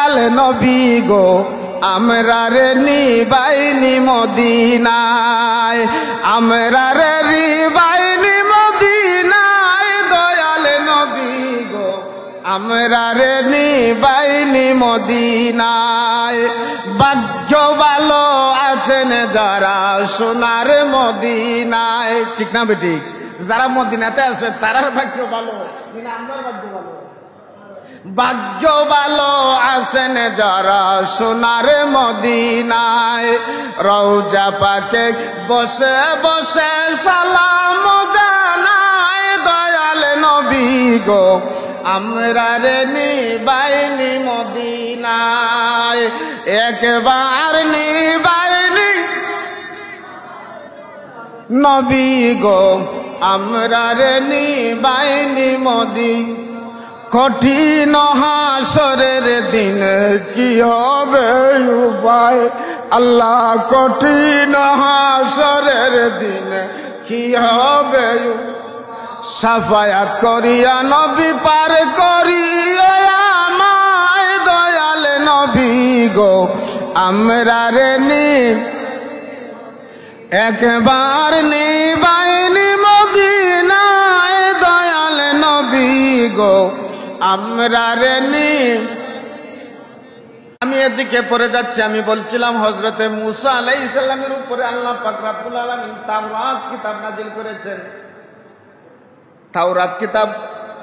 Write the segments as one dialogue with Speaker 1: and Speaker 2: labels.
Speaker 1: দয়াল নবী গো আমরা রে নিবাইনি মদিনায়, আমরা রে নিবাইনি মদিনায়, দয়াল নবী গো আমরা রে নিবাইনি মদিনায়। ভাগ্য ভালো আছেন যারা সোনার মদিনায়, ঠিক না বেঠিক? যারা মদিনাতে আছে তারার ভাগ্য ভালো, আমার ভাগ্য ভালো। ভাগ্য ভালো আছেন যারা সোনার মদিনায়, রওজা পাকে বসে বসে সালাম জানায়, দয়াল নবী গো আমরা রে নিবাইনি মদিনায়, একবার নিবাইনি নবী গো আমরা রে নিবাইনি মদিনায়। কঠিন হাসরের দিন কি হবে উপায়, আল্লাহ কঠিন হাসরের দিন কি হবে, সাফায়াত করিয়া নবী পার করিয়া আমায়, দয়াল নবী গো আমরা রে একবার নিবাইনি মদিনায়, দয়াল নবী গো আমরা রে আমি এদিকে পড়ে যাচ্ছি, আমি বলছিলাম হযরতে মূসা আলাইহিস সালামের উপরে আল্লাহ পাক রব্বুল আলামিন তাওরাত কিতাব নাযিল করেছেন।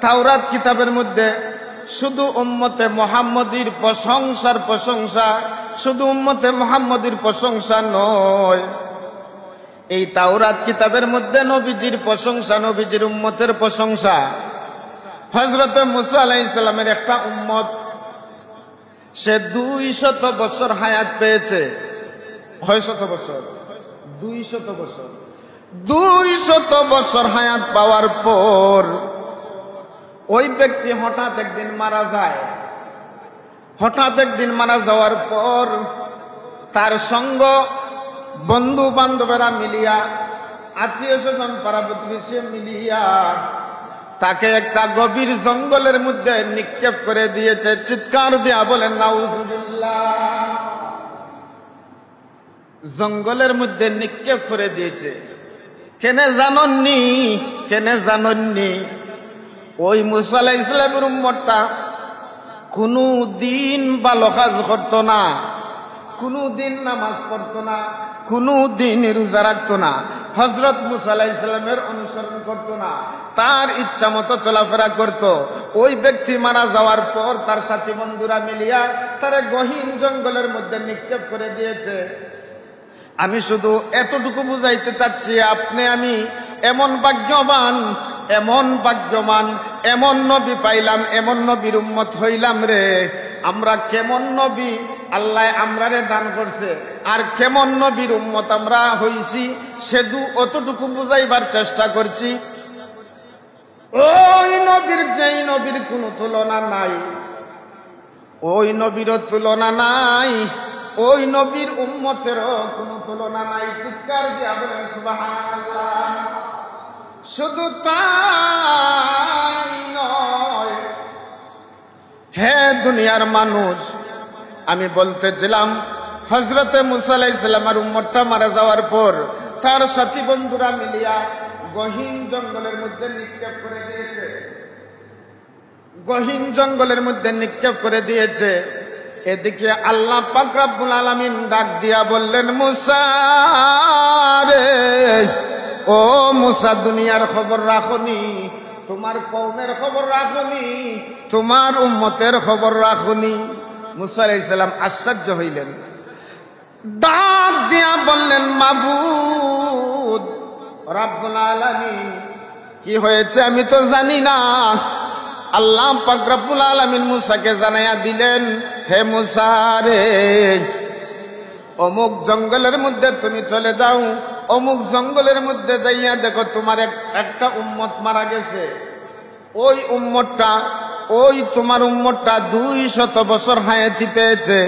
Speaker 1: তাওরাত কিতাবের মধ্যে শুধু উম্মতে মুহাম্মদীর প্রশংসার প্রশংসা, শুধু উম্মতে মুহাম্মদীর প্রশংসা নয়, এই তাওরাত কিতাবের মধ্যে নবীজির প্রশংসা, নবীজির উম্মতের প্রশংসা। হযরতে মূসা আলাইহিস সালামের একটা উম্মত, সে 200 বছর হায়াত পেয়েছে। কয় শত বছর? 200 বছর। 200 বছর হায়াত পাওয়ার পর ওই ব্যক্তি হঠাৎ একদিন মারা যায়। হঠাৎ একদিন মারা যাওয়ার পর তার সঙ্গ বন্ধু বান্ধবেরা মিলিয়া, আত্মীয় স্বজন পাড়া প্রতিবেশী মিলিয়া তাকে একটা গভীর জঙ্গলের মধ্যে নিক্ষেপ করে দিয়েছে। চিৎকার দিয়া বলেন নাউজুবিল্লাহ। জঙ্গলের মধ্যে নিক্ষেপ করে দিয়েছে। কেনে জানননি? কেনে জানননি? ওই মূসা আলাইহিস সালামের উম্মতটা কোনো দিন ভালো কাজ করতো না, কোনো দিন নামাজ পড়তো না, কোনো দিন রোজা রাখতো না, হযরত মূসা আলাইহিস সালামের অনুসরণ করতো না, তার ইচ্ছা মতো চলাফেরা করতো। ওই ব্যক্তি মারা যাওয়ার পর তার সাথী বন্ধুরা মিলিয়া তারে গহীন জঙ্গলের মধ্যে নিক্ষেপ করে দিয়েছে। আমি শুধু এতটুকু বুঝাইতে চাচ্ছি, আপনি আমি এমন ভাগ্যবান, এমন ভাগ্যবান, এমন নবী পাইলাম, এমন নবীর উম্মত হইলাম রে। আমরা কেমন নবী আল্লাহ আমরারে দান করছে, আর কেমন নবীর উম্মত আমরা হইছি, শুধু অতটুকু বুঝাইবার চেষ্টা করছি। ওই নবীর, যেই নবীর কোনো তুলনা নাই, ওই নবীরও তুলনা নাই, ওই নবীর উম্মতেরও কোনো তুলনা নাই। চিৎকার দিয়া বলেন সুবহানাল্লাহ। শুধু তাই নয়, হে দুনিয়ার মানুষ, আমি বলতেছিলাম হযরতে মূসা আলাইহিস সালামের উম্মতটা মারা যাওয়ার পর তার সাথী বন্ধুরা মিলিয়া গহীন জঙ্গলের মধ্যে নিক্ষেপ করে দিয়েছে। গহীন জঙ্গলের মধ্যে নিক্ষেপ করে দিয়েছে। এদিকে আল্লাহ পাক রব্বুল আলামিন ডাক দিয়া বললেন, মূসা রে, ও মূসা, দুনিয়ার খবর রাখনি, তোমার কওমের খবর রাখনি, তোমার উম্মতের খবর রাখনি। মূসা আলাইহিস সালাম আশ্চর্য হইলেন, ডাক দিয়া বললেন, মাবুদ রব্বুল আলামিন, কি হয়েছে আমি তো জানি না। আল্লাহ পাক রব্বুল আলামিন মূসাকে জানাইয়া দিলেন, হে মূসা রে, অমুক জঙ্গলের মধ্যে তুমি চলে যাও, অমুক জঙ্গলের মধ্যে যাইয়া দেখো তোমার একটা উম্মত মারা গেছে। ওই উম্মতটা, ওই তোমার উম্মতটা 200 বছর হায়াতি পেয়েছে।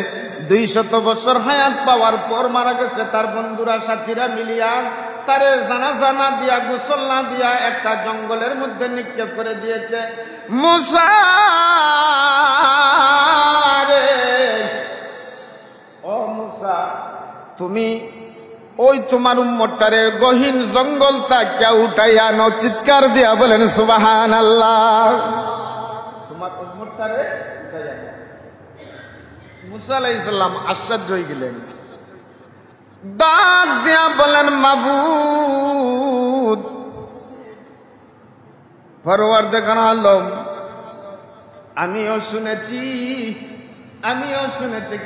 Speaker 1: 200 বছর হায়াত পাওয়ার পর মারা গেছে। তার বন্ধুরা সাথীরা মিলিয়া তারে জানাজা না দিয়া, গোসল না দিয়া একটা জঙ্গলের মধ্যে নিক্ষেপ করে দিয়েছে। মূসা রে, তুমি ওই তোমার উম্মতটারে গহীন জঙ্গল তাকিয়া উঠাইয়া আনো। চিৎকার দিয়া বলেন সুবহানাল্লাহ। তোমার উম্মতটারে উঠাইয়া আনো। মুসা আলাইহিস সালাম আশ্চর্য হয়ে গেলেন, ডাক দিয়া বলেন মাবুদ পরওয়ারদিগার আলম, আমিও শুনেছি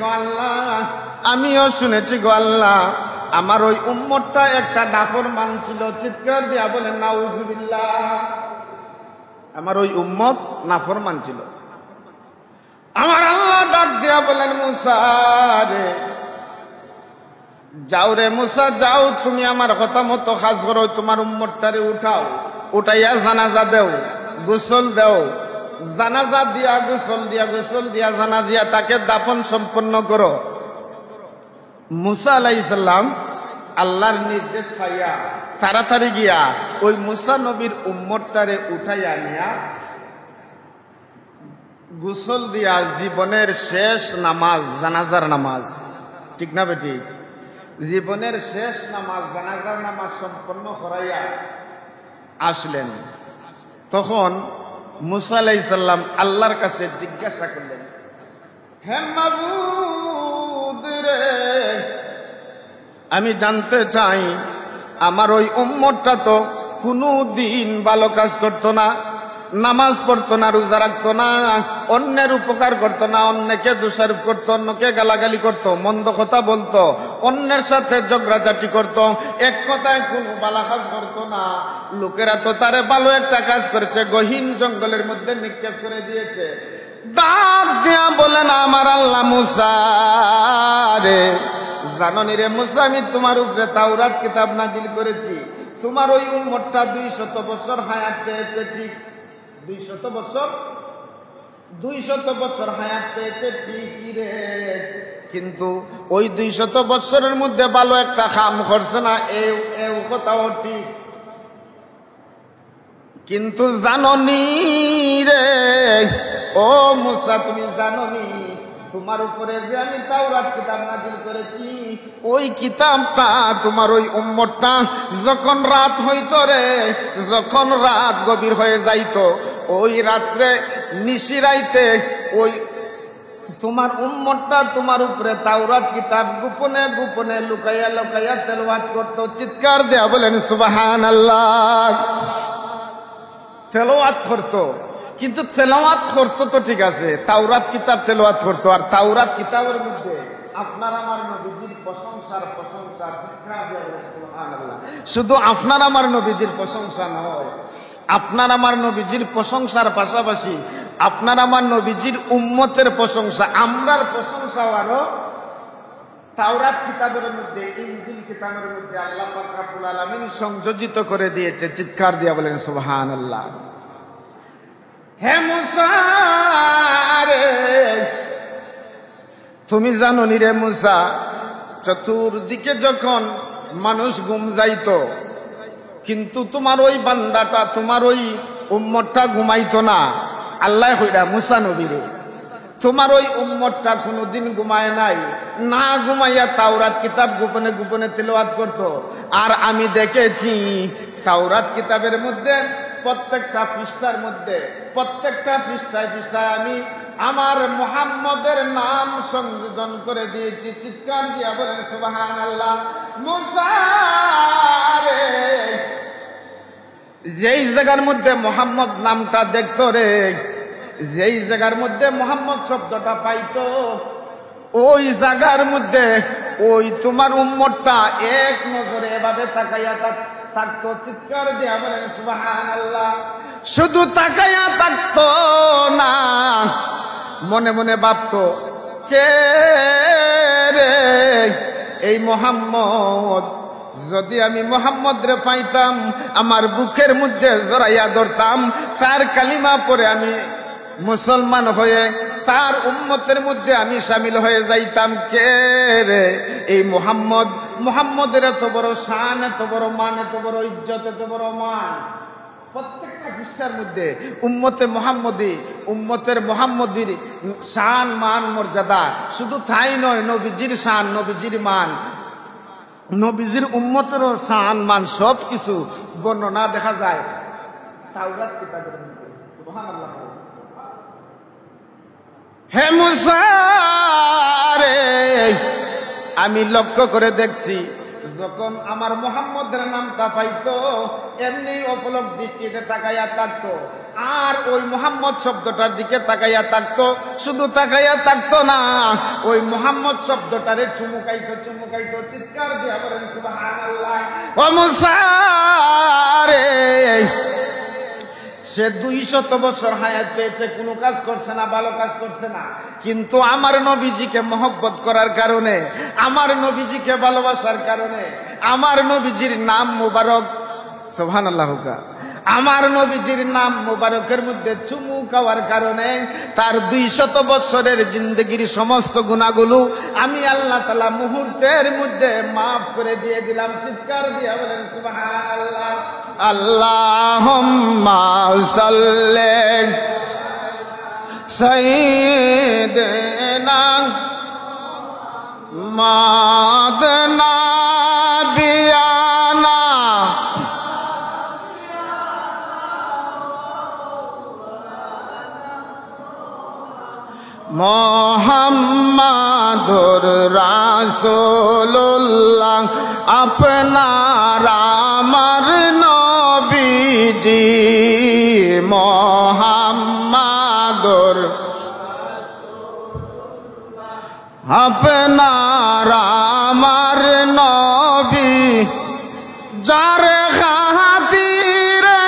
Speaker 1: গো আল্লাহ, আমিও শুনেছি গো আল্লাহ, আমার ওই উম্মতটা একটা নাফরমান ছিল। চিৎকার দিয়া বলেন নাউজুবিল্লাহ। আমার ওই উম্মত নাফরমান ছিল। আমার আল্লাহ ডাক দিয়া বলেন মুসা রে, যাও রে মুসা যাও, তুমি আমার কথা মতো কাজ করো, তোমার উম্মতটারে উঠাও, উঠাইয়া জানাজা দেও, গোসল দেও, জানাজা দিয়া গোসল দিয়া জানাজা তাকে দাফন সম্পন্ন করো। মুসা আলাইহিস সালাম আল্লাহর নির্দেশ পাইয়া তাড়াতাড়ি গিয়া ওই মুসা নবীর উম্মতটারে উঠাইয়া নিয়া গোসল দিয়া জীবনের শেষ নামাজ, জানাজার নামাজ, ঠিক না বেটি? জীবনের শেষ নামাজ, জানাজার নামাজ সম্পন্ন করাইয়া আসলেন। তখন মুসা আলাইহিস সালাম আল্লাহর কাছে জিজ্ঞাসা করলেন, হে মাবুদ রে, আমি জানতে চাই আমার ওই উম্মতটা তো কোনো দিন ভালো কাজ করতো না, নামাজ পড়তো না, রোজা রাখতো না, অন্যের উপকার করতো না, অন্যকে দোষারোপ করতো, অন্যকে গালাগালি করতো, মন্দ কথা বলতো, অন্যের সাথে ঝগড়াঝাটি করতো, এক কথায় কোনো ভালো কাজ করতো না। লোকেরা তো তারে ভালো একটা কাজ করেছে, গহীন জঙ্গলের মধ্যে নিক্ষেপ করে দিয়েছে। ডাক দিয়া বলেন আমার আল্লাহ, মুসা রে, জাননি রে মুসা, আমি তোমার উপরে তাওরাত কিতাব নাজিল করেছি, তোমার ওই উম্মতটা 200 বছর হায়াত পেয়েছে, ঠিক 200 বছর হায়াত পেয়েছে, ঠিকই রে, কিন্তু ওই 200 বছরের মধ্যে ভালো একটা কাম করছে না, এই কথাও ঠিক। কিন্তু জাননি রে ও মুসা, তুমি জাননি তোমার উপরে যে আমি তাওরাত কিতাব নাজিল করেছি, ওই কিতাবটা তোমার ওই উম্মতটা যখন রাত হইতো রে, যখন রাত গভীর হয়ে যাইতো, ওই রাত্রে নিশিরাইতে ওই তোমার উম্মতটা তোমার উপরে তাওরাত কিতাব গোপনে গোপনে লুকাইয়া লুকাইয়া তেলাওয়াত করতো। চিৎকার দেয়া বলেন সুবহানাল্লাহ। তেলাওয়াত করতো, কিন্তু তেলাওয়াত করতো তো ঠিক আছে, তাওরাত কিতাব তেলাওয়াত করতো। আর তাওরাত কিতাবের মধ্যে আপনার আমার নবীজির প্রশংসার প্রশংসা, চিৎকার দেয়া বলেন সুবহানাল্লাহ। শুধু আপনার আমার নবীজির প্রশংসা নয়, আপনার আমার নবীজির প্রশংসার পাশাপাশি আপনার আমার নবীজির উম্মতের প্রশংসা, আমরার প্রশংসাও আরো তাওরাত কিতাবের মধ্যে, ইনজিল কিতাবের মধ্যে আল্লাহ পাক রব্বুল আলামিন সংযোজিত করে দিয়েছে। চিৎকার দিয়া বলেন সুবহানাল্লাহ। হে মুসা রে, তুমি জানো নি রে মুসা, চতুর্দিকে যখন মানুষ ঘুম যাইতো, কিন্তু তোমার ওই বান্দাটা, তোমার ওই উম্মতটা ঘুমাইতো না। আল্লাহ কইরা মুসা নবীরে, তোমার ওই উম্মতটা কোনোদিন ঘুমায় নাই, না ঘুমাইয়া তাওরাত কিতাব গোপনে গোপনে তেলাওয়াত করতো। আর আমি দেখেছি তাওরাত কিতাবের মধ্যে প্রত্যেকটা পৃষ্ঠার মধ্যে, প্রত্যেকটা পৃষ্ঠায় পৃষ্ঠায় আমি আমার মুহাম্মদের নাম সংযোজন করে দিয়েছি। চিৎকার দিয়া বলেন সুবহানাল্লাহ। মুসা রে, যেই জায়গার মধ্যে মোহাম্মদ নামটা দেখতো রে, যেই জায়গার মধ্যে মোহাম্মদ শব্দটা পাইতো, ওই জায়গার মধ্যে ওই তোমার উম্মতটা এক নজরে এভাবে তাকাইয়া থাকতো। চিৎকার দিয়া বলেন সুবহানাল্লাহ। শুধু তাকাইয়া থাকতো না, মনে মনে ভাবতো, কে রে এই মোহাম্মদ, যদি আমি মোহাম্মদ রে পাইতাম, আমার বুকের মধ্যে জড়াইয়া ধরতাম, তার কালিমা পরে আমি মুসলমান হয়ে তার উম্মতের মধ্যে আমি শামিল হয়ে যাইতাম। কে রে এই মোহাম্মদ, মোহাম্মদের এত বড় শান, এত বড় মান, এত বড় ইজ্জত, এত বড় মান। প্রত্যেকটা পৃষ্ঠার মধ্যে উম্মতে মোহাম্মদী, উম্মতের মোহাম্মদীর শান মান মর্যাদা, শুধু তাই নয়, নবীজির শান, নবীজির মান, নবীজির উম্মতেরও শান মান সব কিছু বর্ণনা দেখা যায় তাওরাত কিতাবের মধ্যে। সুবহানাল্লাহ। হে মুসা রে, আমি লক্ষ্য করে দেখছি যখন আমার মুহাম্মদের নামটা পাইতো এমনি অপলক দৃষ্টিতে তাকাইয়া থাকতো, আর ওই মুহাম্মদ শব্দটার দিকে তাকাইয়া থাকতো। শুধু তাকাইয়া থাকতো না, ওই মুহাম্মদ শব্দটারে চুমুকাইতো চুমুকাইতো, চিৎকার দিয়া বলেন সুবহানাল্লাহ। ও মুসা রে, সে 200 বছর হায়াত পেয়েছে, কোনো কাজ করছে না, ভালো কাজ করছে না, কিন্তু আমার নবীজিকে মহব্বত করার কারণে, আমার নবীজিকে ভালোবাসার কারণে, আমার নবীজির নাম মুবারক, সুবহানাল্লাহ, আমার নবীজির নাম মুবারকের মধ্যে চুমু খাওয়ার কারণে তার 200 বছরের জিন্দগির সমস্ত গুনাহগুলো আমি আল্লাহ তাআলা মুহূর্তের মধ্যে মাফ করে দিয়ে দিলাম। চিৎকার দিয়ে বলেন সুবহানাল্লাহ। আল্লাহুম্মা সাল্লি সাইয়্যিদিনা মাদনা বিয়ানা মোহাম্মদুর রাসূলুল্লাহ আপনার আমার নবীজি, মোহাম্মদুর আপনার আমার নবী, যার খাতিরে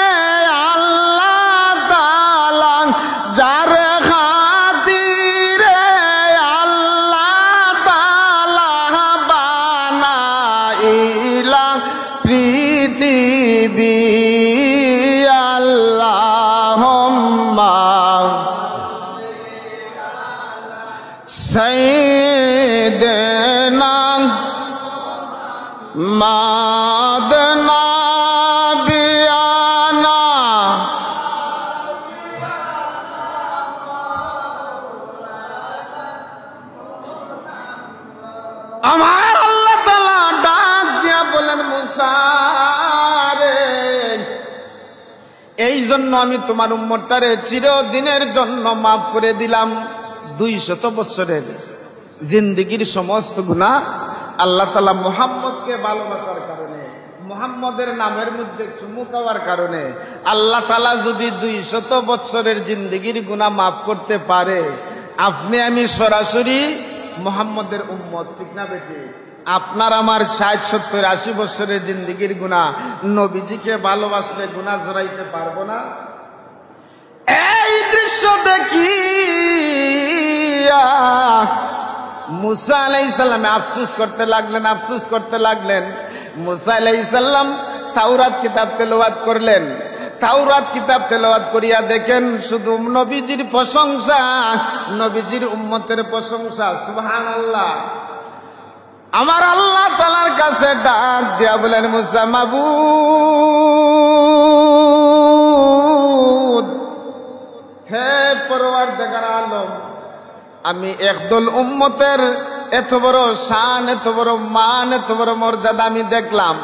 Speaker 1: আল্লাহ তাআলা, যার খাতিরে আল্লাহ তাআলা বানাইলা পৃথিবী। আল্লাহুম্মা সাইয়্যিদিনা মাদনা বিয়ানা আমার আল্লাহ তাআলা ডাক দিয়া বলেন মুসা রে, এই জন্য আমি তোমার উম্মতটারে চিরদিনের জন্য মাফ করে দিলাম। 200 বছরের জিন্দেগির সমস্ত গুনাহ আল্লাহ তাআলা মুহাম্মদকে ভালোবাসার কারণে, মুহাম্মদের নামের মধ্যে চুমু খাওয়ার কারণে আল্লাহ তাআলা যদি 200 বছরের জিন্দেগির গুনাহ মাফ করতে পারে, আপনি আমি সরাসরি মুহাম্মদের উম্মত, ঠিক না বেটি? আপনার আমার 60, 70, 80 বছরের জিন্দেগির গুনাহ নবীজিকে ভালোবাসলে গুনাহ জড়াইতে পারবো না? এই দৃশ্য দেখি মুসা আলাইহিস সালাম আফসোস করতে লাগলেন, আফসোস করতে লাগলেন। মুসা আলাইহিস সালাম তাওরাত কিতাব তেলাওয়াত করলেন। তাওরাত কিতাব তেলাওয়াত করিয়া দেখেন শুধু নবীজির প্রশংসা, নবীজির উম্মতের প্রশংসা। সুবহানাল্লাহ। আমার আল্লাহ তাআলার কাছে ডাক দিয়া বলেন, মুসা মাবুদ, হে পরওয়ারদিগার আলম, আমি একদল উম্মতের এত বড় শান, এত বড় মান, এত বড় মর্যাদা আমি দেখলাম।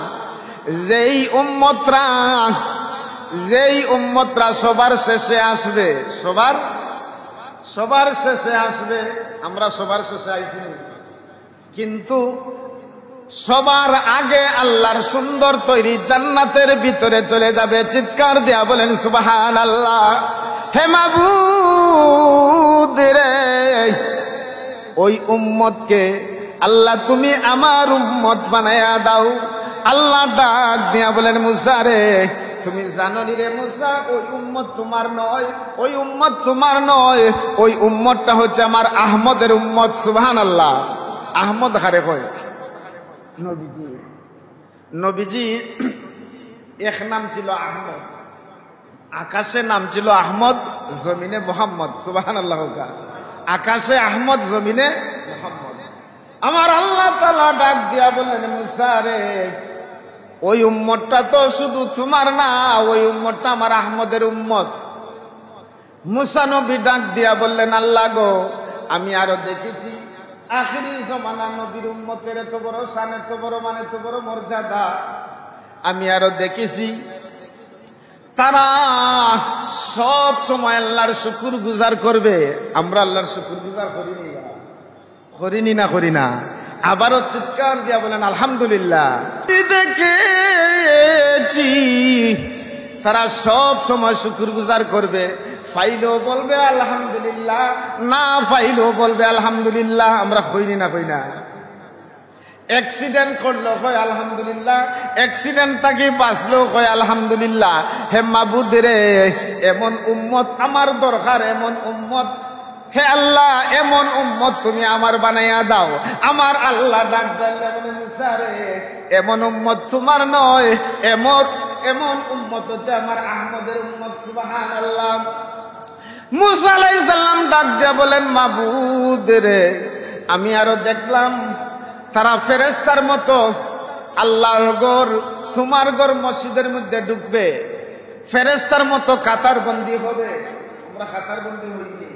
Speaker 1: যেই উম্মতরা সবার শেষে আসবে, সবার শেষে আসবে। আমরা সবার শেষে আইছি, কিন্তু সবার আগে আল্লাহর সুন্দর তৈরি জান্নাতের ভিতরে চলে যাবে। চিৎকার দিয়া বলেন সুবহানাল্লাহ। হে মাবুদ রে, ওই উম্মতকে আল্লাহ তুমি আমার উম্মত বানায়া দাও। আল্লাহ ডাক দিয়া বলেন, মুসা রে, তুমি জানো নি রে মুসা, ওই উম্মত তোমার নয়, ওই উম্মত তোমার নয়, ওই উম্মতটা হচ্ছে আমার আহমদের উম্মত। সুবহানাল্লাহ। আহমদ হারে কয় নবীজি এক নাম ছিল আহমদ, আকাশে নাম ছিল আহমদ, জমিনে মোহাম্মদ। সুবহানাল্লাহ। আকাশে আহমদ, জমিনে মোহাম্মদ। আমার আল্লাহ তাআলা ডাক দিয়া বললেন, মুসা রে, ওই উম্মতটা তো শুধু তোমার না, ওই উম্মতটা আমার আহমদের উম্মত। মুসা নবী ডাক দিয়া বললেন, আল্লাহ গো, আমি আরো দেখেছি আখিরি জমানা নবীর উম্মতের এত বড় শান, এত বড় মান, এত বড় মর্যাদা আমি আরো দেখেছি। তারা সব সময় আল্লাহর শুকুর গুজার করবে। আমরা আল্লাহর শুকুর গুজার করিনি না? আবারও চিৎকার দিয়া বলেন আলহামদুলিল্লাহ। দেখেছি তারা সব সময় শুকুর গুজার করবে, ফাইলেও বলবে আলহামদুলিল্লাহ, না ফাইলেও বলবে আলহামদুলিল্লাহ। আমরা কইনি না? অ্যাক্সিডেন্ট করলো কয় আলহামদুলিল্লাহ, অ্যাক্সিডেন্ট থাকি বাঁচলেও কয় আলহামদুলিল্লাহ। হে মাবুদ রে, এমন উম্মত আমার দরকার, এমন উম্মত, হে আল্লাহ এমন উম্মত তুমি আমার বানাইয়া দাও। আমার আল্লাহ ডাক দিলেন মুসা রে, এমন উম্মত তোমার নয়, এমন উম্মত হচ্ছে আমার আহমদের উম্মত। সুবহানাল্লাহ। মুসা আলাইহিস সালাম ডাক দিয়া বলেন মাবুদ রে, আমি আরো দেখলাম তারা ফেরেশতার মতো আল্লাহর ঘর, তোমার ঘর মসজিদের মধ্যে ঢুকবে, ফেরেশতার মতো কাতার বন্দী হবে। আমরা কাতার বন্দী হইনি,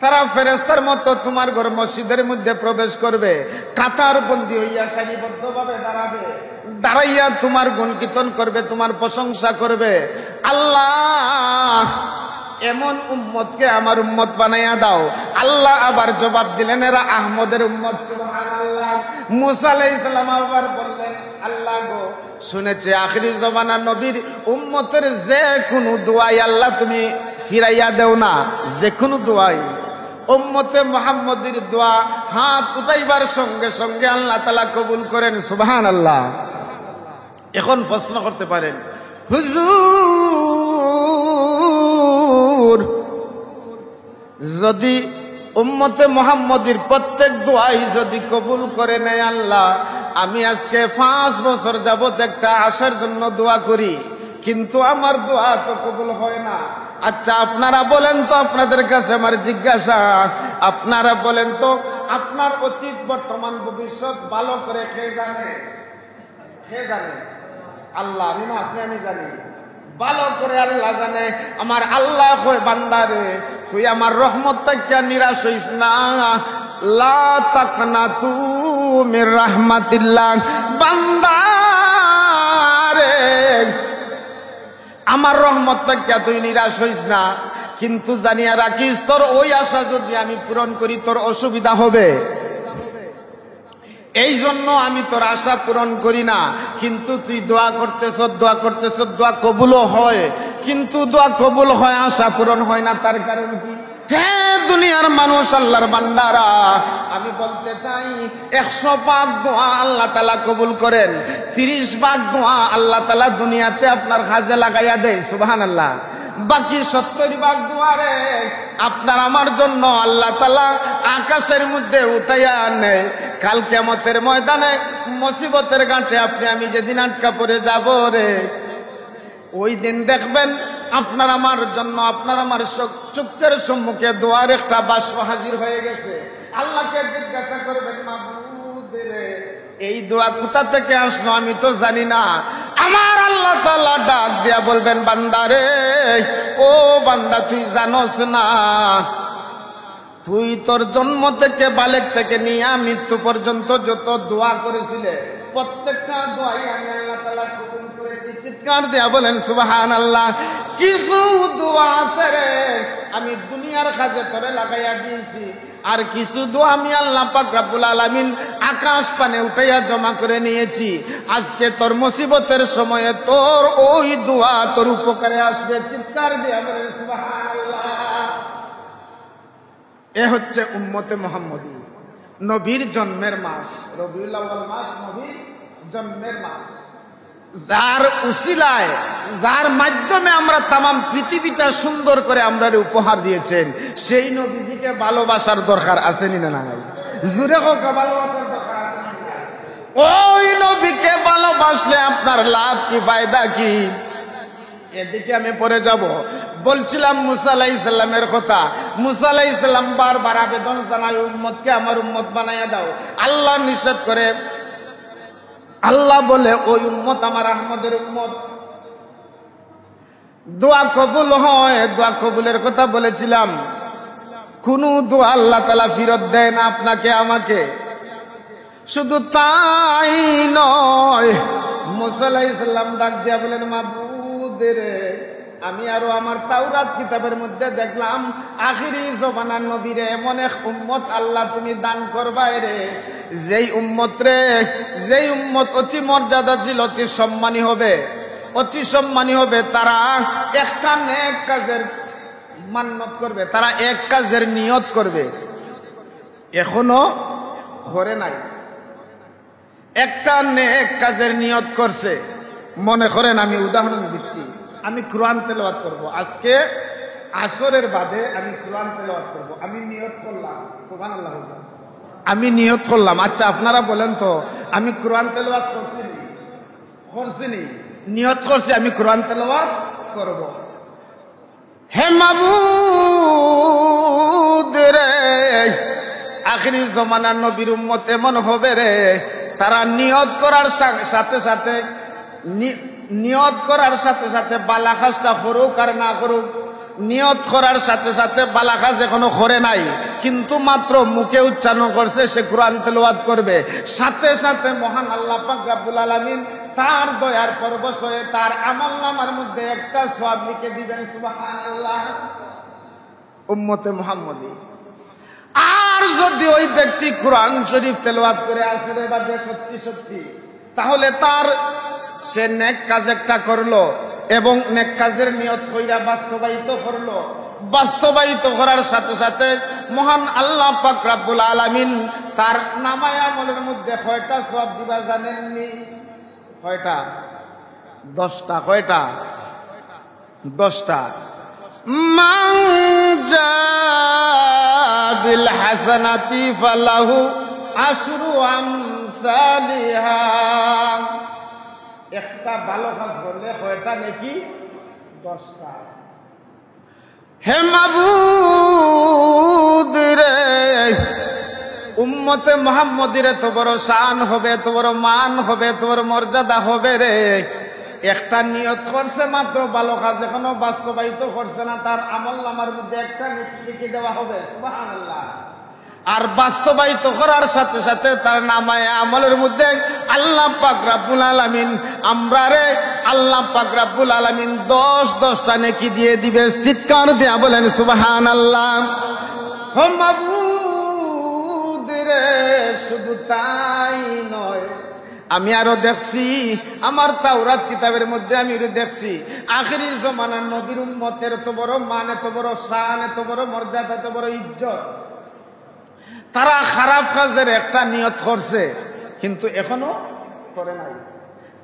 Speaker 1: তারা ফেরেশতার মতো তোমার ঘর মসজিদের মধ্যে প্রবেশ করবে, কাতার বন্দী হইয়া সারিবদ্ধ ভাবে দাঁড়াবে, দাঁড়াইয়া তোমার গুণ কীর্তন করবে, তোমার প্রশংসা করবে। আল্লাহ এমন উম্মতকে আমার উম্মত বানাইয়া দাও। আল্লাহ আবার জবাব দিলেন এরা আহমদের উম্মত। সুবহানাল্লাহ। মুসা আলাইহিস সালাম আবার বললেন আল্লাহ গো, শুনেছে আখিরি জমানা নবীর উম্মতের যে কোনো দোয়াই আল্লাহ তুমি ফিরাইয়া দেও না, যে কোনো দোয়াই উম্মতে মুহাম্মদের দোয়া হাত উঠাইবার সঙ্গে সঙ্গে আল্লাহ তাআলা কবুল করেন। সুবহানাল্লাহ। এখন প্রশ্ন করতে পারেন, হুজুর যদি উম্মতে মুহাম্মদের প্রত্যেক দোয়াই যদি কবুল করে নেয় আল্লাহ, আমি আজকে 5 বছর যাবত একটা আশার জন্য দোয়া করি, কিন্তু আমার দোয়া তো কবুল হয় না। আচ্ছা আপনারা বলেন তো, আপনাদের কাছে আমার জিজ্ঞাসা, আপনারা বলেন তো আপনার অতীত বর্তমান ভবিষ্যৎ ভালো করে কে জানে? আল্লাহ। আমি না আপনি, আমি জানি ভালো করে আল্লাহ জানে। আমার আল্লাহ কয় বান্দারে, তুই আমার রহমত থেকে নিরাশ হইস না, লা তাকনাতু মির রাহমাতিল্লাহ। বান্দারে আমার রহমত থেকে তুই নিরাশ হইস না, কিন্তু জানিয়া রাখিস তোর ওই আশা যদি আমি পূরণ করি তোর অসুবিধা হবে। এই জন্য আমি তোর আশা পূরণ করি না। কিন্তু তুই দোয়া করতেছ, দোয়া কবুলও হয়, কিন্তু দোয়া কবুল হয়, আশা পূরণ হয় না। তার কারণ কি? হ্যাঁ দুনিয়ার মানুষ, আল্লাহর বান্দারা, আমি বলতে চাই 100 ভাগ দোয়া আল্লাহ তাআলা কবুল করেন, 30 ভাগ দোয়া আল্লাহ তাআলা দুনিয়াতে আপনার কাজে লাগাইয়া দেয়। সুবহানাল্লাহ। বাকি 70 ভাগ দোয়ারে আপনার আমার জন্য আল্লাহ তাআলা আকাশের মধ্যে উঠাইয়া নেয়। কাল কিয়ামতের ময়দানে মুসিবতের ঘাটে আপনি আমি যেদিন আটকা পড়ে যাব রে, ওই দিন দেখবেন আপনার আমার জন্য, আপনার আমার চোখের সম্মুখে দোয়ার একটা বাক্স হাজির হয়ে গেছে। আল্লাহকে জিজ্ঞাসা করবেন মাবুদ রে, এই দোয়া কোথা থেকে আসলো আমি তো জানি না। আমার আল্লাহ তাআলা ডাক দিয়া বলবেন বান্দারে, ও বান্দা তুই জানোস না, তুই তোর জন্ম থেকে বালেক থেকে নিয়ে মৃত্যু পর্যন্ত যত দোয়া করেছিলে প্রত্যেকটা দোয়াই আমি আল্লাহ তাআলা কবুল করেছি। চিৎকার দিয়া বলেন সুবহানাল্লাহ। কিছু দোয়া আছে রে আমি দুনিয়ার কাজে তোরে লাগাইয়া দিয়েছি, আর কিছু দোয়া আমি আল্লাহ পাক রব্বুল আলামিন আকাশ পানে উঠাইয়া জমা করে নিয়েছি। আজকে তোর মুসিবতের সময়ে তোর ওই দোয়া তোর উপকারে আসবে। চিৎকার দিয়া বলেন সুবহানাল্লাহ। এ হচ্ছে উম্মতে মুহাম্মদী, নবীর জন্মের মাস। রবিউল আউয়াল মাস নবীর জন্মের মাস, যার উসিলায়, যার মাধ্যমে আমরা তামাম পৃথিবীটা সুন্দর করে আমরা উপহার দিয়েছেন, সেই নবীজিকে ভালোবাসার দরকার আছে না নাই? জুড়ে হোক ভালোবাসার দরকার। ওই নবীকে ভালোবাসলে আপনার লাভ কি, ফায়দা কি? এদিকে আমি পরে যাব। বলছিলাম মুসা আলাইহিস সালামের কথা। মুসা আলাইহিস সালাম বারবার আবেদন জানায় উম্মতকে আমার উম্মত বানাইয়া দাও। আল্লাহ নিষেধ করে, আল্লাহ বলে ওই উম্মত আমার আহমদের উম্মত। দোয়া কবুল হয়, দোয়া কবুলের কথা বলেছিলাম। কোনো দোয়া আল্লাহ তাআলা ফিরত দেয় না আপনাকে আমাকে। শুধু তাই নয়, মুসা আলাইহিস সালাম ডাক দিয়া বলেন, মাবুদ রে, আমি আরো আমার তাওরাত কিতাবের মধ্যে দেখলাম আখিরি জমানার নবীরে এমন এক উম্মত আল্লাহ তুমি দান করবা রে, যেই উম্মত রে, যেই উম্মত অতি মর্যাদাশীল, অতি সম্মানী হবে, অতি সম্মানী হবে। তারা একটা নেক কাজের মান্নত করবে, তারা এক কাজের নিয়ত করবে, এখনো করে নাই। একটা নেক কাজের নিয়ত করছে। মনে করেন, আমি উদাহরণ দিচ্ছি, আমি কোরআন তেলাওয়াত করব, আজকে আসরের বাদে আমি কোরআন তেলাওয়াত করব, আমি নিয়ত করলাম, সুবহানাল্লাহ, আমি নিয়ত করলাম। আচ্ছা আপনারা বলেন তো, আমি কোরআন তেলাওয়াত করছিনি, নিয়ত করছি আমি কোরআন তেলাওয়াত করব। হে মাবুদ রে, আখিরি জমানার নবীর উম্মত এমন হবে রে, তারা নিয়ত করার সাথে সাথে নিয়ত করার সাথে সাথে বালা কাজটা করুক আর না করুক, নিয়ত করার সাথে সাথে বালা কাজ এখনো করে নাই, কিন্তু মাত্র মুখে উচ্চারণ করছে সে কোরআন তেলাওয়াত করবে, সাথে সাথে মহান আল্লাহ পাক রব্বুল আলামিন তার দয়ার পরবশ হয়ে তার আমলনামার মধ্যে একটা সওয়াব লিখে দিবেন। সুবহানাল্লাহ, উম্মতে মুহাম্মদী। আর যদি ওই ব্যক্তি কোরআন শরীফ তেলাওয়াত করে আসরের বাদে সত্যি সত্যি, তাহলে তার সে নেক কাজ একটা করলো এবং নেক কাজের নিয়ত কইরা বাস্তবায়িত করলো, বাস্তবায়িত করার সাথে সাথে মহান আল্লাহ পাক রব্বুল আলামিন তার নামায়ে আমলের মধ্যে কয়টা সওয়াব দিবা জানেননি? কয়টা? 10টা। কয়টা? 10টা। মান জাবিল হাসানাতি ফালাহু আশরু আমসালিহা। একটা ভালো কাজ করলে কয়টা নাকি? 10টা। হে মাবুদ রে, উম্মতে মুহাম্মদীর এত বড় শান হবে, এত বড় মান হবে, এত বড় মর্যাদা হবে রে, একটা নিয়ত করছে মাত্র ভালো কাজ, এখনো বাস্তবায়িত করছে না, তার আমলনামার মধ্যে একটা নেকি লিখে দেওয়া হবে। সুবহানাল্লাহ। আর বাস্তবায়িত করার সাথে সাথে তার নামায়ে আমলের মধ্যে আল্লাহ পাক রব্বুল আলামিন আমরারে আল্লাহ পাক রব্বুল আলামিন 10টা নেকি দিয়ে দিবে। চিৎকার দিয়া বলেন সুবহানাল্লাহ। হে মাবুদ রে, শুধু তাই নয়, আমি আরো দেখছি আমার তাওরাত কিতাবের মধ্যে, আমি দেখছি আখিরি জমানার নবীর উম্মতের এত বড় মান, এত বড় শান, এত বড় মর্যাদা, এত বড় ইজ্জত, তারা খারাপ কাজের একটা নিয়ত করছে কিন্তু এখনো করে নাই,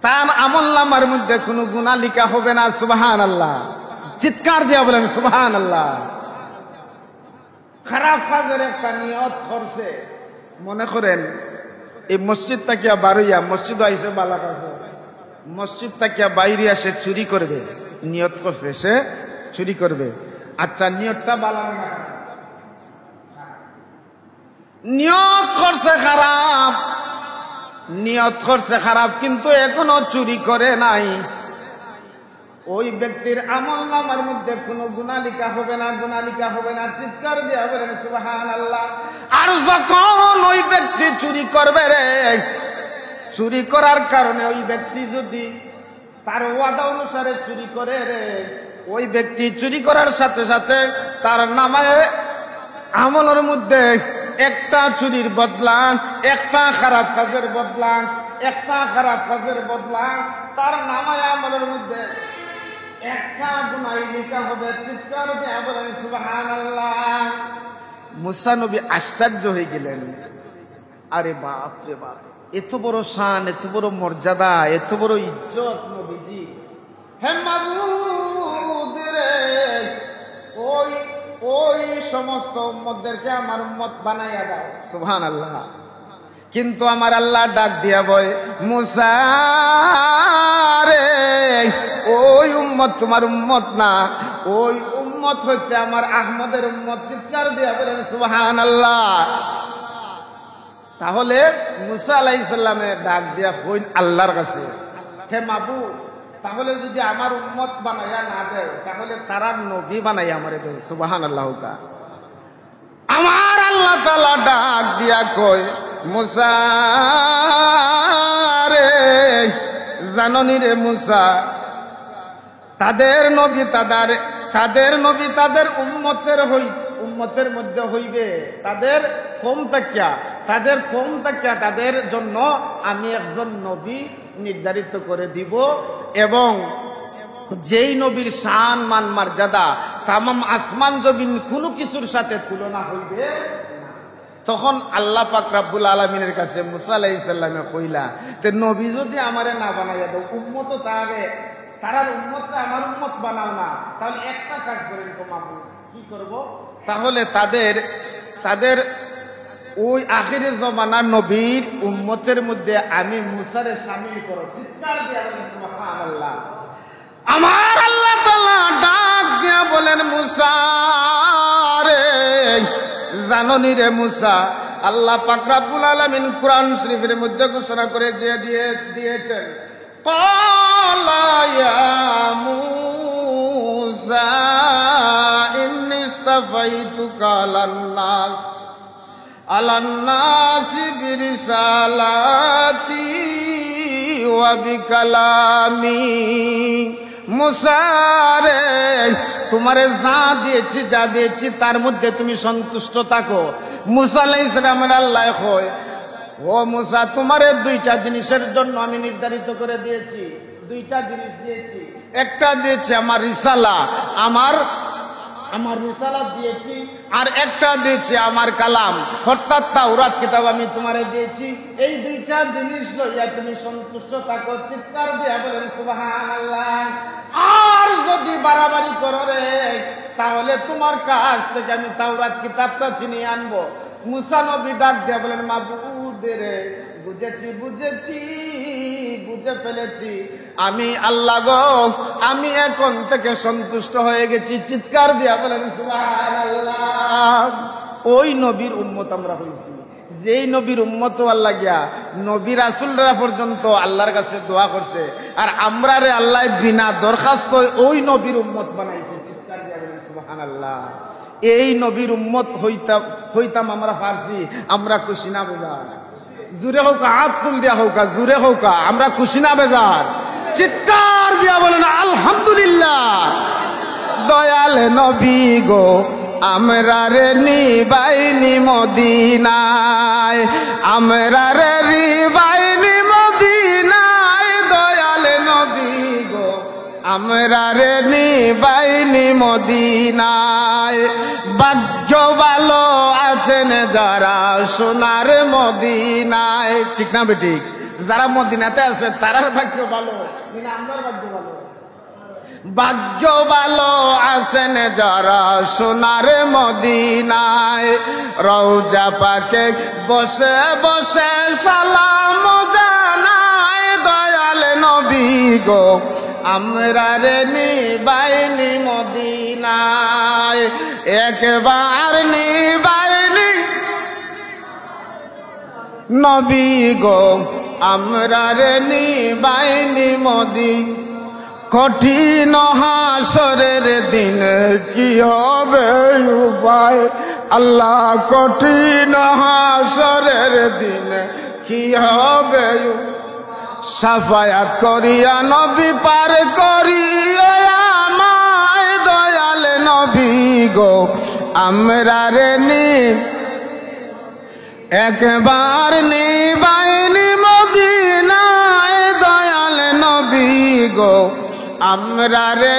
Speaker 1: তার আমলনামার মধ্যে কোনো গুনাহ লিখা হবে না। সুবহানাল্লাহ। চিৎকার দিয়া বলেন সুবহানাল্লাহ। খারাপ কাজের একটা নিয়ত করছে। মনে করেন এই মসজিদ তাকিয়া বারইয়া মসজিদ আইসে বালা কাজ, মসজিদ তাকিয়া বাইরে আসে চুরি করবে, নিয়ত করছে সে চুরি করবে। আচ্ছা, নিয়তটা বালা না, নিয়ত করছে খারাপ, নিয়ত করছে খারাপ কিন্তু এখনো চুরি করে নাই, ওই ব্যক্তির আমলনামার মধ্যে কোনো গুনাহ লিখা হবে না, গুনাহ লিখা হবে না। চিৎকার দিয়া বলেন সুবহানাল্লাহ। আর যখন ওই ব্যক্তি চুরি করবে রে, চুরি করার কারণে ওই ব্যক্তি যদি তার ওয়াদা অনুসারে চুরি করে রে, ওই ব্যক্তি চুরি করার সাথে সাথে তার নামায়ে আমলের মধ্যে একটা চুরির বদলা, একটা খারাপ কাজের বদলা, একটা খারাপ কাজের বদলা তার নামায়ে আমলের মধ্যে একটা গুনাহ লিখা হবে। চিৎকার দিয়ে বলেন সুবহানাল্লাহ। মুসা নবী আশ্চর্য হয়ে গেলেন, আরে বাপ রে বাপ, এত বড় শান, এত বড় মর্যাদা, এত বড় ইজ্জত নবীজি। হে মাবুদ রে, ওই সমস্ত উম্মতদেরকে আমার উম্মত বানাইয়া দাও। সুবহানাল্লাহ। কিন্তু আমার আল্লাহ ডাক দিয়া বয়, মুসা রে, ওই উম্মত তোমার উম্মত না, ওই উম্মত হচ্ছে আমার আহমদের উম্মত। চিৎকার দিয়া বলেন সুবহানাল্লাহ। তাহলে মুসা আলাইহিস সালামের ডাক দিয়া কইন আল্লাহর কাছে, হে মাবুদ, তাহলে যদি আমার উম্মত বানাইয়া না দেয়, তাহলে তারা নবী বানাইয়া আমারে দেয়। সুবহানাল্লাহ। দিয়া কয় মুসা রে জাননি রে মুসা তাদের নবী তাদের উম্মতের মধ্যে হইবে তাদের কম তাকিয়া তাদের জন্য আমি একজন নবী নির্ধারিত করে দিব এবং যেই নবীর শান মান মর্যাদা তামাম আসমান জমিন কোনো কিছুর সাথে তুলনা হইবে। তখন আল্লাহ পাক রব্বুল আলামিনের কাছে মুসা আলাইহিস সালামে কইলা তে নবী যদি আমারে না বানাইয়া দাও উম্মত তারার উম্মতটা আমার উম্মত বানাও না তাহলে একটা কাজ করেন তোমাকে কি করব তাহলে তাদের ওই আখিরের জমানার নবীর উম্মতের মধ্যে আমি মুসারে শামিল করো। চিৎকার দিয়ে বলেন সুবহানাল্লাহ। আমার আল্লাহ তাআলা ডাক দিয়া বলেন মুসা রে জাননি রে মুসা আল্লাহ পাক রব্বুল আলামিন কুরআন শরীফের মধ্যে ঘোষণা করে দিয়েছেন ক্বালা ইয়া মুসা ইন্নী ইসতাফাইতুকা আলান্নাসি বিরিসালাতি ওয়া বিকালামি। মুসা রে তোমারে যা দিয়েছি তার মধ্যে তুমি সন্তুষ্ট থাকো। মুসা আলাইহিস সালামের আল্লাহ কয় ও মুসা তোমারে দুইটা জিনিসের জন্য আমি নির্ধারিত করে দিয়েছি, দুইটা জিনিস দিয়েছি। একটা দিয়েছি আমার রিসালা, আমার রিসালাত দিয়েছি, আর একটা দিয়েছি আমার কালাম অর্থাৎ তাওরাত কিতাব আমি তোমারে দিয়েছি। এই দুইটা জিনিস লইয়া তুমি সন্তুষ্ট থাকো। চিৎকার দিয়া বলেন সুবহানাল্লাহ। আর যদি বাড়াবাড়ি করো রে তাহলে তোমার কাছ থেকে আমি তাওরাত কিতাবটা ছিনিয়ে আনবো। মুসা নবী ডাক দিয়া বলেন মাবুদ রে বুঝে ফেলেছি আমি আল্লাহ গো আমি এখন থেকে সন্তুষ্ট হয়ে গেছি। চিৎকার দিয়া বলেন সুবহানাল্লাহ। ওই নবীর উম্মত আমরা হইছি যেই নবীর উম্মত আল্লাহ গিয়া নবী রাসূলরা পর্যন্ত আল্লাহর কাছে দোয়া করছে, আর আমরা রে আল্লাহ বিনা দরখাস্ত ওই নবীর উম্মত বানাইছে। চিৎকার দিয়া বলেন সুবহানাল্লাহ। এই নবীর উম্মত হইতাম আমরা পারছি, আমরা খুশি না বেজার? জুড়ে হোক হাত তুল দিয়া হোক জুড়ে হোক আমরা খুশি না বেজার? চিৎকার দিয়া বলেন আলহামদুলিল্লাহ। দয়াল নবী গো আমরা রে নিবাইনি মদিনায়, আমরা রে নিবাইনি মদিনায়। দয়াল নবী গো আমরা রে নিবাইনি মদিনায়। ভাগ্য ভালো আছেন যারা সোনার মদিনায়। ঠিক না বেঠিক? যারা মদিনাতে আছে তারার ভাগ্য ভালো, আমার ভাগ্য ভালো। ভাগ্য ভালো আছেন যারা সোনার মদিনায়। রওজা পাকে বসে বসে সালাম জানায়। দয়াল নবী গো আমরা রে নিবাইনি মদিনায়। একবার নিবাইনি নবী গো আমরা রে নিবাইনি মদিনায়। কঠিন হাসরের দিন কি হবে উপায় আল্লাহ, কঠিন হাসরের দিন কি হবে সাফায়াত করিয়া নবী পার করিয়া আমায়। দয়াল নবী গো আমরা রে একবার নিবাইনি মদিনায়। দয়াল নবী গো আমরা রে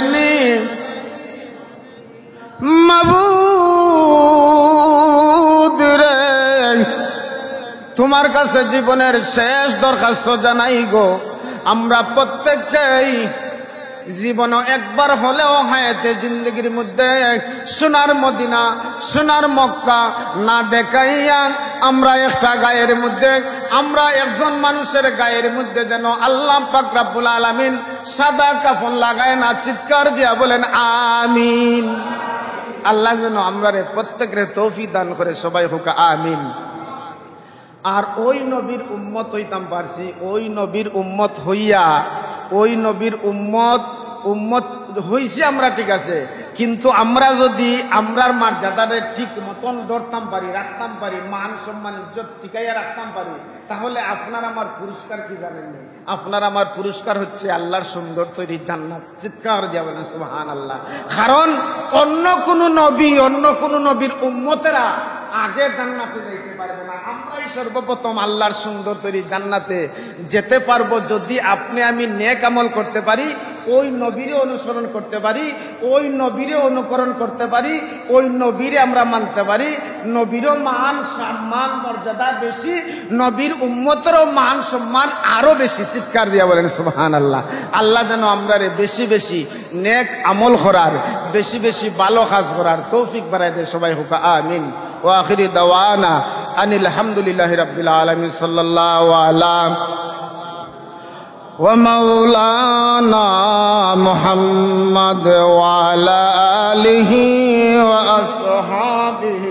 Speaker 1: মাবুদ রে তোমার কাছে জীবনের শেষ দরখাস্ত জানাই গো। আমরা প্রত্যেককেই জীবন একবার হলেও হায়াতে জিন্দগির মধ্যে সোনার মদিনা সোনার মক্কা না দেখাইয়া আমরা একটা গায়ের মধ্যে আমরা একজন মানুষের গায়ের মধ্যে যেন আল্লাহ পাক রব্বুল আলামিন সাদা কাফন লাগায় না। চিৎকার দিয়া বলেন আমিন। আল্লাহ যেন আমরা প্রত্যেকের তৌফিক দান করে, সবাই হোক আমিন। আর ওই নবীর উম্মত হইতাম পারছি, ওই নবীর উম্মত হইয়া ওই নবীর উম্মত হইছি আমরা, ঠিক আছে, কিন্তু আমরা যদি আমরার মর্যাদারে ঠিক মতন ধরতাম পারি, রাখতাম পারি, মান সম্মান ইজ্জত টিকাইয়া রাখতাম পারি, তাহলে আপনার আমার পুরস্কার কি জানেন? আপনার আমার পুরস্কার হচ্ছে আল্লাহর সুন্দর তৈরি জান্নাত। চিৎকার দিয়ে বলেন সুবহানাল্লাহ। কারণ অন্য কোন নবী, অন্য কোন নবীর উম্মতেরা আগে জান্নাতে যেতে পারবে না। আমরাই সর্বপ্রথম আল্লাহর সুন্দর তৈরি জান্নাতে যেতে পারবো যদি আপনি আমি নেক আমল করতে পারি, ওই নবীরে অনুসরণ করতে পারি, ওই নবীরে অনুকরণ করতে পারি, ওই নবীরে আমরা মানতে পারি। নবীরও মান সম্মান মর্যাদা বেশি, নবীর উম্মতেরও মান সম্মান আরো বেশি। চিৎকার দিয়া বলেন সুবহানাল্লাহ। আল্লাহ যেন আমরা বেশি বেশি নেক আমল করার, বেশি বেশি ভালো কাজ করার তৌফিক বাড়ায় দেয়। সবাই হোক আমিন। ওয়া আখিরি দাওয়ানা আনিল হামদুলিল্লাহি রাব্বিল আলামিন। সাল্লাল্লাহু আলা ومولانا محمد وعلى آله وأصحابه